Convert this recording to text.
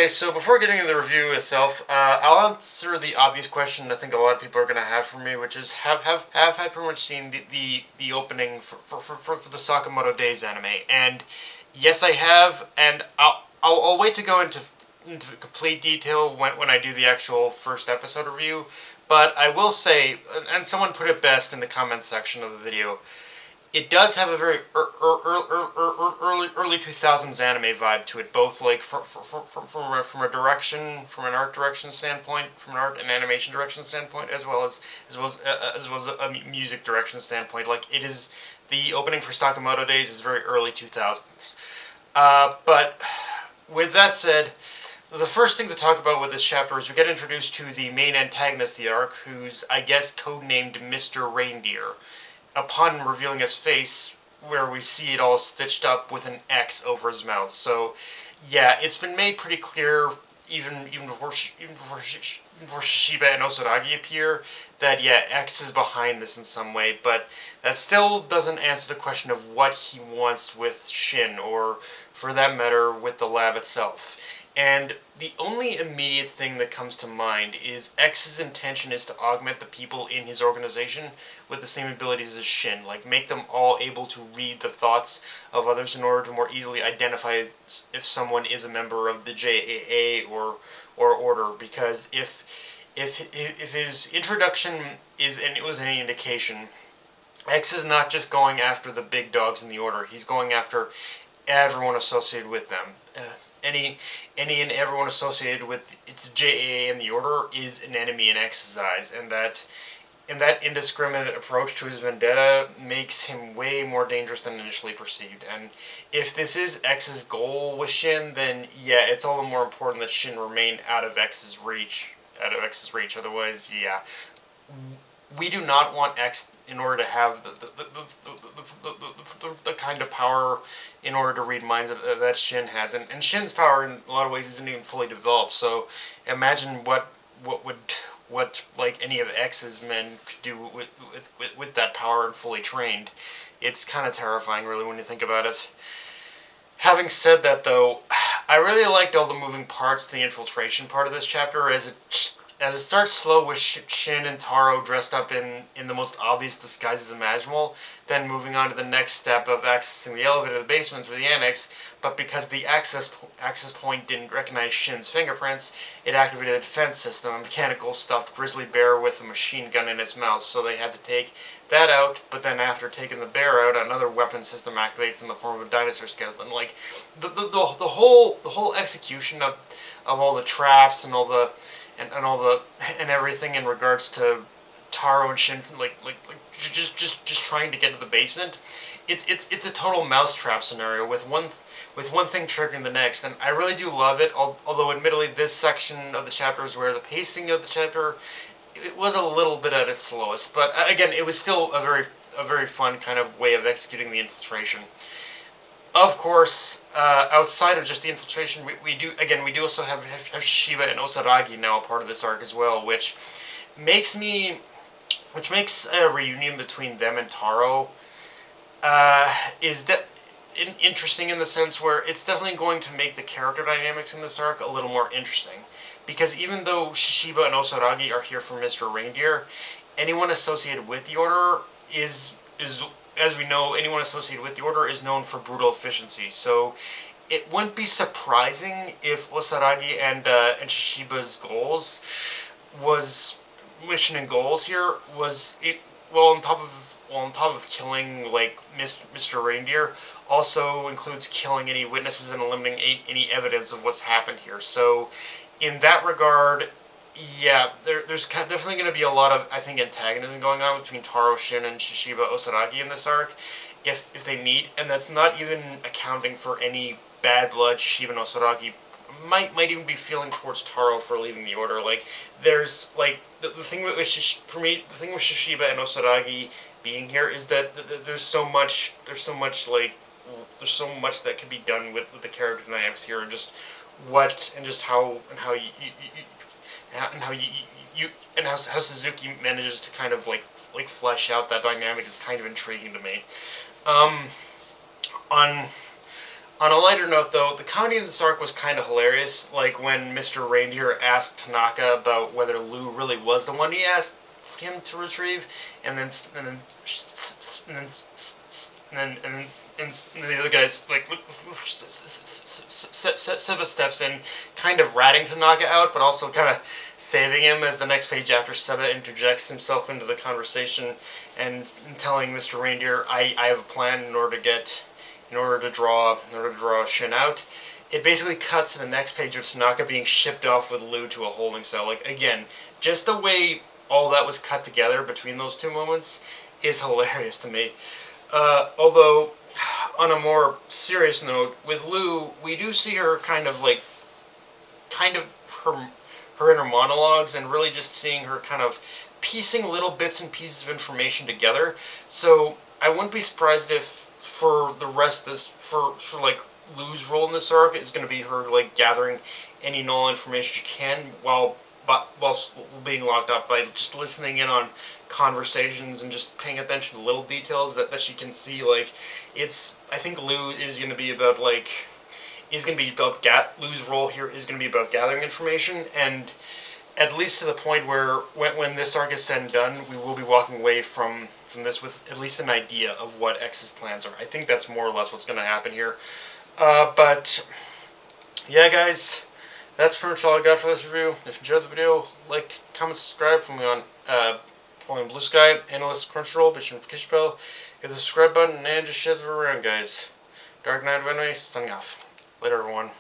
Okay, so before getting into the review itself, I'll answer the obvious question I think a lot of people are going to have for me, which is have I pretty much seen the opening for the Sakamoto Days anime? And yes, I have, and I'll wait to go into complete detail when I do the actual first episode review. But I will say, and someone put it best in the comments section of the video, it does have a very early 2000s anime vibe to it, both like from a direction, from an art direction standpoint, from an art and animation direction standpoint, as well as a music direction standpoint. Like it is, the opening for Sakamoto Days is very early 2000s. But with that said, the first thing to talk about with this chapter is we get introduced to the main antagonist of the arc, who's, I guess, codenamed Mr. Reindeer. Upon revealing his face, where we see it all stitched up with an X over his mouth. So, yeah, it's been made pretty clear, even before Shishiba and Osaragi appear, that yeah, X is behind this in some way. But that still doesn't answer the question of what he wants with Shin, or for that matter, with the lab itself. And the only immediate thing that comes to mind is X's intention is to augment the people in his organization with the same abilities as Shin, like make them all able to read the thoughts of others in order to more easily identify if someone is a member of the JAA or order. Because if his introduction is, and it was any indication, X is not just going after the big dogs in the order. He's going after everyone associated with them. Any and everyone associated with its JAA and the Order is an enemy in X's eyes, and that indiscriminate approach to his vendetta makes him way more dangerous than initially perceived. And if this is X's goal with Shin, then yeah, it's all the more important that Shin remain out of X's reach. Otherwise, yeah, we do not want X in order to have the kind of power in order to read minds that Shin has. And Shin's power in a lot of ways isn't even fully developed. So imagine what like any of X's men could do with that power and fully trained. It's kind of terrifying, really, when you think about it. Having said that, though, I really liked all the moving parts to the infiltration part of this chapter, as it starts slow with Shin and Taro dressed up in the most obvious disguises imaginable, then moving on to the next step of accessing the elevator to the basement through the annex. But because the access point didn't recognize Shin's fingerprints, it activated a defense system, a mechanical stuffed grizzly bear with a machine gun in its mouth. So they had to take that out. But then after taking the bear out, another weapon system activates in the form of a dinosaur skeleton. Like the whole execution of all the traps and all the and everything in regards to Taro and Shin, just trying to get to the basement. It's a total mousetrap scenario with one thing triggering the next, and I really do love it. Although admittedly, this section of the chapter is where the pacing of the chapter, it was a little bit at its slowest. But again, it was still a very fun kind of way of executing the infiltration. Of course, outside of just the infiltration, we do also have Shiba and Osaragi now a part of this arc as well, makes me, which makes a reunion between them and Taro interesting in the sense where it's definitely going to make the character dynamics in this arc a little more interesting. Because even though Shishiba and Osaragi are here for Mr. Reindeer, anyone associated with the Order is as we know, anyone associated with the Order is known for brutal efficiency. So it wouldn't be surprising if Osaragi and Shishiba's goals was mission and goals here was it well on top of killing like Mr. Reindeer, also includes killing any witnesses and eliminating any evidence of what's happened here. So in that regard, yeah, there's definitely going to be a lot of, I think, antagonism going on between Taro, Shin, and Shishiba Osaragi in this arc, if they meet, and that's not even accounting for any bad blood Shishiba and Osaragi might even be feeling towards Taro for leaving the Order. Like, there's like the thing with for me, the thing with Shishiba and Osaragi being here is that there's so much that can be done with the character dynamics here, and just how how Suzuki manages to kind of like flesh out that dynamic is kind of intriguing to me. Um, on On a lighter note, though, the comedy in this arc was kind of hilarious. Like when Mr. Reindeer asked Tanaka about whether Lou really was the one he asked him to retrieve, and then and then and then and the other guy's like Seba steps in, kind of ratting Tanaka out, but also kind of saving him as the next page after Seba interjects himself into the conversation and telling Mr. Reindeer, I have a plan in order to draw Shin out. It basically cuts to the next page of Tanaka being shipped off with Lou to a holding cell. Like again, just the way all that was cut together between those two moments is hilarious to me. Although, on a more serious note, with Lou, we do see her kind of her inner monologues, and really just seeing her kind of piecing little bits and pieces of information together. So I wouldn't be surprised if for the rest of this, for like Lou's role in this arc is going to be her like gathering any and all information she can while being locked up, by just listening in on conversations and just paying attention to little details that she can see. Like I think Lou is going to be about Lou's role here is going to be about gathering information, and at least to the point where when this arc is said and done, we will be walking away from this with at least an idea of what X's plans are. I think that's more or less what's going to happen here. But yeah, guys, that's pretty much all I got for this review. If you enjoyed the video, like, comment, subscribe. Follow me on following Blue Sky, Analyst, Crunchyroll, be sure to notification bell, hit the subscribe button, and just share it around, guys. Dark Knight of Anime, signing off. Later, everyone.